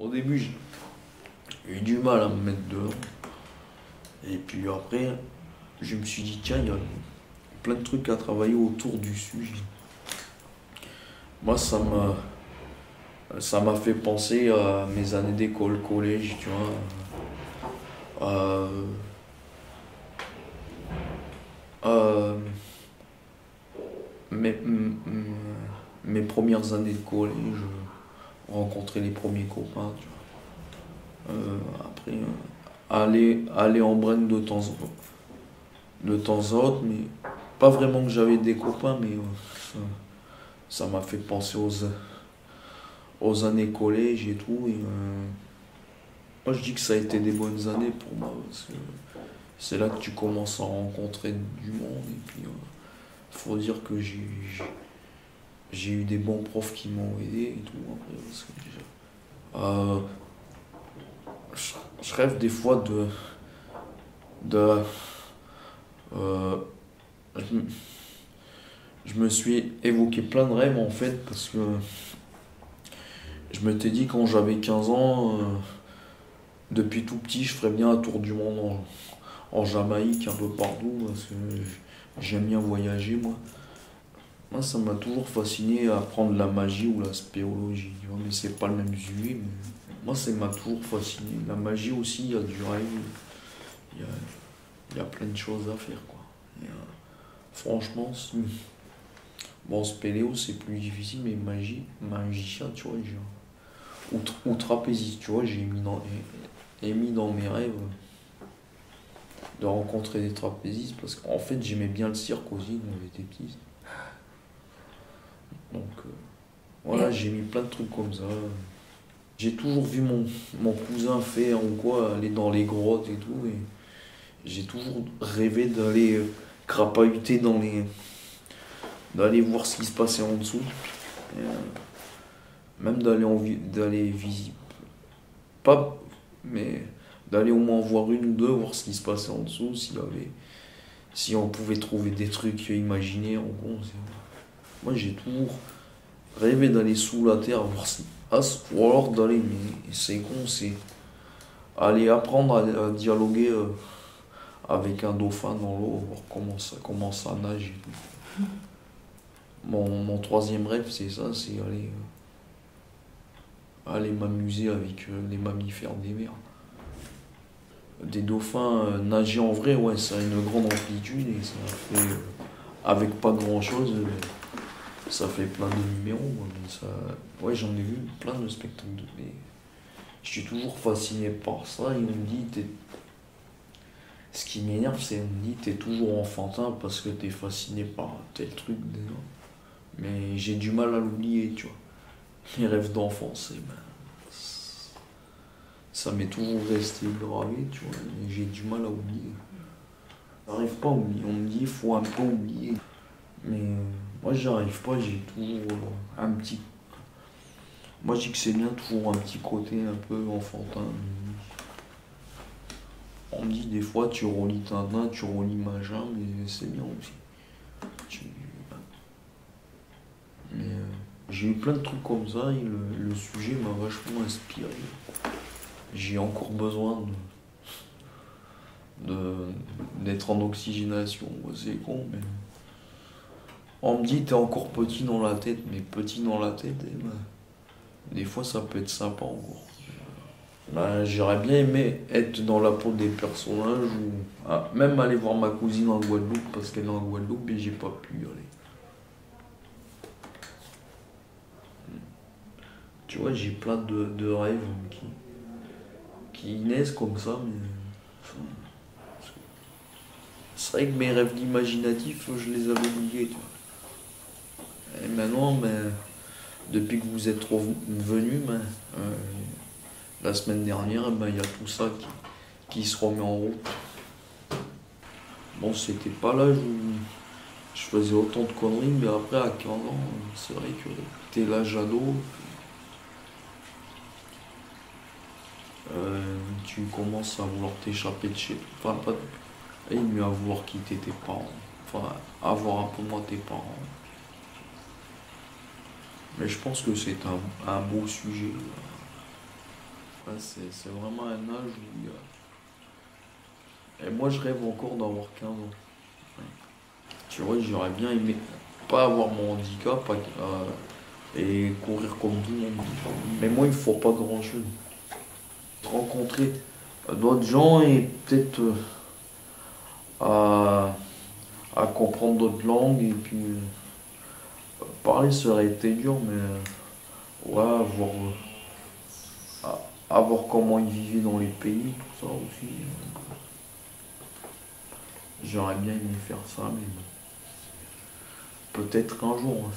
Au début, j'ai eu du mal à me mettre dedans. Et puis après, je me suis dit, tiens, il y a plein de trucs à travailler autour du sujet. Moi, ça m'a fait penser à mes années d'école, collège, tu vois. À mes, mes premières années de collège, rencontrer les premiers copains, tu vois. Après, aller en bragne de temps en temps, mais pas vraiment que j'avais des copains, mais ça m'a fait penser aux années collège et tout. Et, moi, je dis que ça a été des bonnes années pour moi, parce que c'est là que tu commences à rencontrer du monde. Et puis, faut dire que j'ai eu des bons profs qui m'ont aidé et tout. Après, parce que euh, je rêve des fois de euh, je, je me suis évoqué plein de rêves en fait, parce que je m'étais dit quand j'avais 15 ans, depuis tout petit, je ferais bien un tour du monde en Jamaïque, un peu partout, parce que j'aime bien voyager, moi. Moi, ça m'a toujours fasciné apprendre la magie ou la spéologie, tu vois, mais c'est pas le même sujet. Mais moi, ça m'a toujours fasciné. La magie aussi, il y a du rêve, il y a, il y a plein de choses à faire, quoi. Et, franchement, bon, spéléo, c'est plus difficile, mais magicien, tu vois, ou trapéziste, tu vois, j'ai mis dans mes rêves de rencontrer des trapézistes, parce qu'en fait, j'aimais bien le cirque aussi quand j'étais petit. Donc, voilà, j'ai mis plein de trucs comme ça. J'ai toujours vu mon cousin faire ou quoi, aller dans les grottes et tout, et j'ai toujours rêvé d'aller crapahuter d'aller voir ce qui se passait en dessous. Et, même d'aller visiter, pas, mais d'aller au moins voir une ou deux, voir ce qui se passait en dessous, si on pouvait trouver des trucs imaginés en gros. Moi j'ai toujours rêvé d'aller sous la terre, voir ou alors d'aller, mais c'est con, c'est aller apprendre à dialoguer avec un dauphin dans l'eau, voir comment ça nage et tout. Mon troisième rêve, c'est ça, c'est aller m'amuser avec les mammifères des mers. Des dauphins nager en vrai, ouais, ça a une grande amplitude et ça fait, avec pas grand chose, ça fait plein de numéros. Mais ça, ouais, j'en ai vu plein de spectacles. Mais je suis toujours fasciné par ça et on me dit, ce qui m'énerve, c'est on me dit, t'es toujours enfantin parce que t'es fasciné par tel truc déjà. Mais j'ai du mal à l'oublier, tu vois. Les rêves d'enfance, ça m'est toujours resté gravé, tu vois, et j'ai du mal à oublier. J'arrive pas à oublier. On me dit il faut un peu oublier. Mais moi j'arrive pas, j'ai toujours un petit. Moi je dis que c'est bien toujours un petit côté un peu enfantin. On me dit des fois tu relis Tintin, tu relis machin, mais c'est bien aussi. Tu- Mais j'ai eu plein de trucs comme ça et le sujet m'a vachement inspiré. J'ai encore besoin d'être en oxygénation. C'est con, mais. On me dit t'es encore petit dans la tête, mais petit dans la tête, des fois ça peut être sympa encore. Ben, j'aurais bien aimé être dans la peau des personnages ou même aller voir ma cousine en Guadeloupe parce qu'elle est en Guadeloupe et j'ai pas pu y aller. Tu vois, j'ai plein de rêves qui naissent comme ça, mais c'est vrai que mes rêves imaginatifs, je les avais oubliés, tu vois. Et maintenant, ben, depuis que vous êtes venus, ben, la semaine dernière, ben, il y a tout ça qui se remet en route. Bon, c'était pas l'âge où je faisais autant de conneries, mais après, à 15 ans, c'est vrai que t'es l'âge ado, tu commences à vouloir t'échapper de chez toi. Enfin, pas. Et mieux à vouloir quitter tes parents. Enfin, avoir un peu moins tes parents. Mais je pense que c'est un beau sujet. Ouais, c'est vraiment un âge où et moi, je rêve encore d'avoir 15 ans. Ouais. Tu vois, j'aurais bien aimé pas avoir mon handicap et courir comme tout le monde. Mais moi, il faut pas grand-chose. Rencontrer d'autres gens et peut-être à, à comprendre d'autres langues et puis parler ça aurait été dur, mais ouais, à voir comment ils vivaient dans les pays, tout ça aussi. J'aurais bien aimé faire ça, mais bon, peut-être un jour, hein.